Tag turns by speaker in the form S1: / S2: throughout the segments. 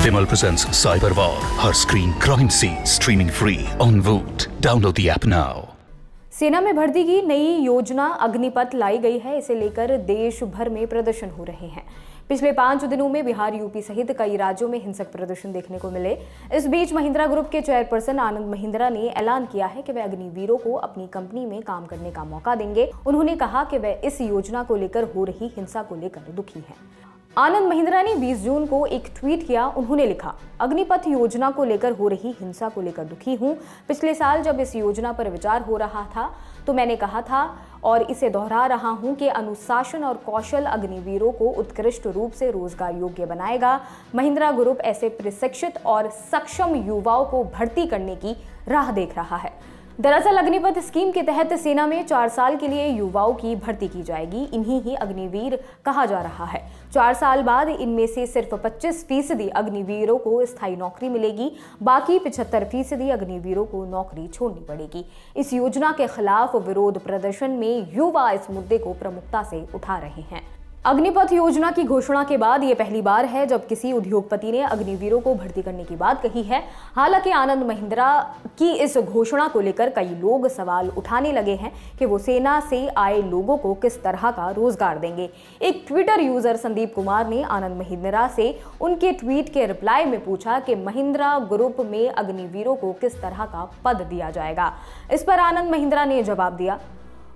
S1: Vimal presents Cyber War, her screen crime scene streaming free on Voot. Download the app now.
S2: सेना में भर्ती की नई योजना अग्निपथ लाई गई है। इसे लेकर देश भर में प्रदर्शन हो रहे हैं। पिछले 5 दिनों में बिहार, यूपी सहित कई राज्यों में हिंसक प्रदर्शन देखने को मिले। इस बीच महिंद्रा ग्रुप के चेयरपर्सन आनंद महिंद्रा ने ऐलान किया है कि वे अग्निवीरों को अपनी कंपनी में काम करने का मौका देंगे। उन्होंने कहा कि वे इस योजना को लेकर हो रही हिंसा को लेकर दुखी हैं। आनंद महिंद्रा ने 20 जून को एक ट्वीट किया। उन्होंने लिखा, अग्निपथ योजना को लेकर हो रही हिंसा को लेकर दुखी हूं। पिछले साल जब इस योजना पर विचार हो रहा था तो मैंने कहा था और इसे दोहरा रहा हूं कि अनुशासन और कौशल अग्निवीरों को उत्कृष्ट रूप से रोजगार योग्य बनाएगा। महिंद्रा ग्रुप ऐसे प्रशिक्षित और सक्षम युवाओं को भर्ती करने की राह देख रहा है। दरअसल अग्निपथ स्कीम के तहत सेना में 4 साल के लिए युवाओं की भर्ती की जाएगी। इन्हीं ही अग्निवीर कहा जा रहा है। 4 साल बाद इनमें से सिर्फ 25% अग्निवीरों को स्थायी नौकरी मिलेगी। बाकी 75% अग्निवीरों को नौकरी छोड़नी पड़ेगी। इस योजना के खिलाफ विरोध प्रदर्शन में युवा इस मुद्दे को प्रमुखता से उठा रहे हैं। अग्निपथ योजना की घोषणा के बाद ये पहली बार है जब किसी उद्योगपति ने अग्निवीरों को भर्ती करने की बात कही है। हालांकि आनंद महिंद्रा की इस घोषणा को लेकर कई लोग सवाल उठाने लगे हैं कि वो सेना से आए लोगों को किस तरह का रोजगार देंगे। एक ट्विटर यूजर संदीप कुमार ने आनंद महिंद्रा से उनके ट्वीट के रिप्लाई में पूछा कि महिंद्रा ग्रुप में अग्निवीरों को किस तरह का पद दिया जाएगा। इस पर आनंद महिंद्रा ने जवाब दिया,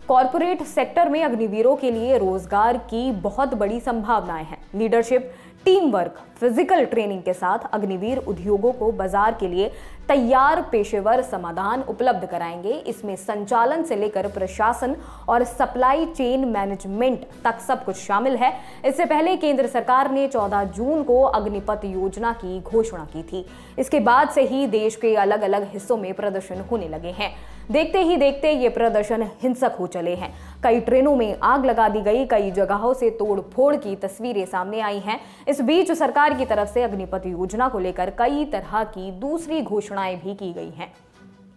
S2: कॉरपोरेट सेक्टर में अग्निवीरों के लिए रोजगार की बहुत बड़ी संभावनाएं हैं। Leadership, team work, physical training के साथ अग्निवीर उद्योगों को बाजार के लिए तैयार पेशेवर समाधान उपलब्ध कराएंगे। इसमें संचालन से लेकर प्रशासन और सप्लाई चेन मैनेजमेंट तक सब कुछ शामिल है। इससे पहले केंद्र सरकार ने 14 जून को अग्निपथ योजना की घोषणा की थी। इसके बाद से ही देश के अलग अलग हिस्सों में प्रदर्शन होने लगे हैं। देखते ही देखते ये प्रदर्शन हिंसक हो चले हैं। कई ट्रेनों में आग लगा दी गई, कई जगहों से तोड़ फोड़ की तस्वीरें सामने आई हैं। इस बीच सरकार की तरफ से अग्निपथ योजना को लेकर कई तरह की दूसरी घोषणाएं भी की गई हैं।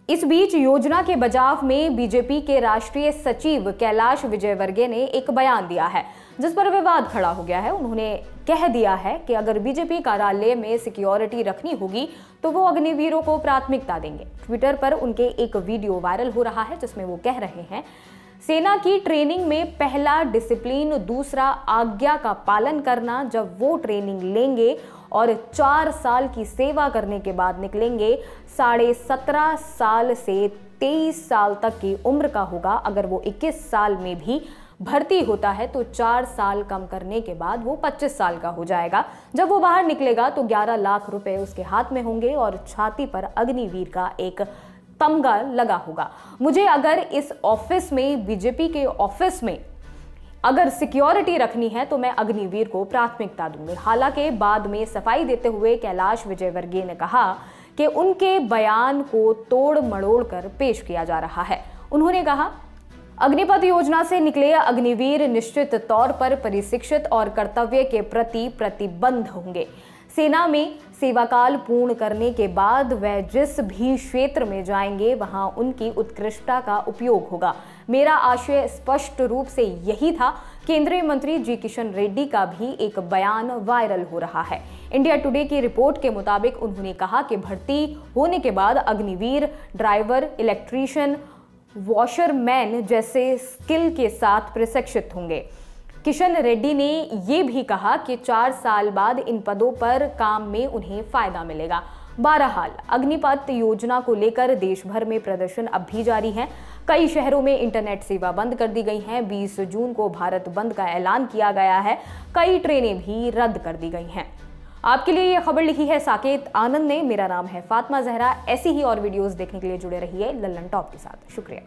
S2: इस बीच योजना के बचाव में बीजेपी के राष्ट्रीय सचिव कैलाश विजयवर्गीय ने एक बयान दिया है जिस पर विवाद खड़ा हो गया है। उन्होंने कह दिया है कि अगर बीजेपी कार्यालय में सिक्योरिटी रखनी होगी तो वो अग्निवीरों को प्राथमिकता देंगे। ट्विटर पर उनके एक वीडियो वायरल हो रहा है जिसमें वो कह रहे हैं, सेना की ट्रेनिंग में पहला डिसिप्लिन, दूसरा आज्ञा का पालन करना। जब वो ट्रेनिंग लेंगे और 4 साल की सेवा करने के बाद निकलेंगे, 17.5 साल से 23 साल तक की उम्र का होगा। अगर वो 21 साल में भी भर्ती होता है तो 4 साल कम करने के बाद वो 25 साल का हो जाएगा। जब वो बाहर निकलेगा तो 11 लाख रुपए उसके हाथ में होंगे और छाती पर अग्निवीर का एक तमगा लगा होगा। मुझे अगर इस ऑफिस में, बीजेपी के ऑफिस में अगर सिक्योरिटी रखनी है तो मैं अग्निवीर को प्राथमिकता दूंगी। हालांकि बाद में सफाई देते हुए कैलाश विजयवर्गीय ने कहा कि उनके बयान को तोड़ मड़ोड़ कर पेश किया जा रहा है। उन्होंने कहा, अग्निपथ योजना से निकले अग्निवीर निश्चित तौर पर प्रशिक्षित और कर्तव्य के प्रति प्रतिबद्ध होंगे। सेना में सेवाकाल पूर्ण करने के बाद वह जिस भी क्षेत्र में जाएंगे वहां उनकी उत्कृष्टता का उपयोग होगा। मेरा आशय स्पष्ट रूप से यही था। केंद्रीय मंत्री जी किशन रेड्डी का भी एक बयान वायरल हो रहा है। इंडिया टुडे की रिपोर्ट के मुताबिक उन्होंने कहा कि भर्ती होने के बाद अग्निवीर ड्राइवर, इलेक्ट्रीशियन, वॉशरमैन जैसे स्किल के साथ प्रशिक्षित होंगे। किशन रेड्डी ने यह भी कहा कि 4 साल बाद इन पदों पर काम में उन्हें फायदा मिलेगा। बहरहाल अग्निपथ योजना को लेकर देश भर में प्रदर्शन अब भी जारी है। कई शहरों में इंटरनेट सेवा बंद कर दी गई हैं। 20 जून को भारत बंद का ऐलान किया गया है। कई ट्रेनें भी रद्द कर दी गई हैं। आपके लिए यह खबर लिखी है साकेत आनंद ने। मेरा नाम है फातिमा जहरा। ऐसी ही और वीडियोस देखने के लिए जुड़े रहिए लल्लन टॉप के साथ। शुक्रिया।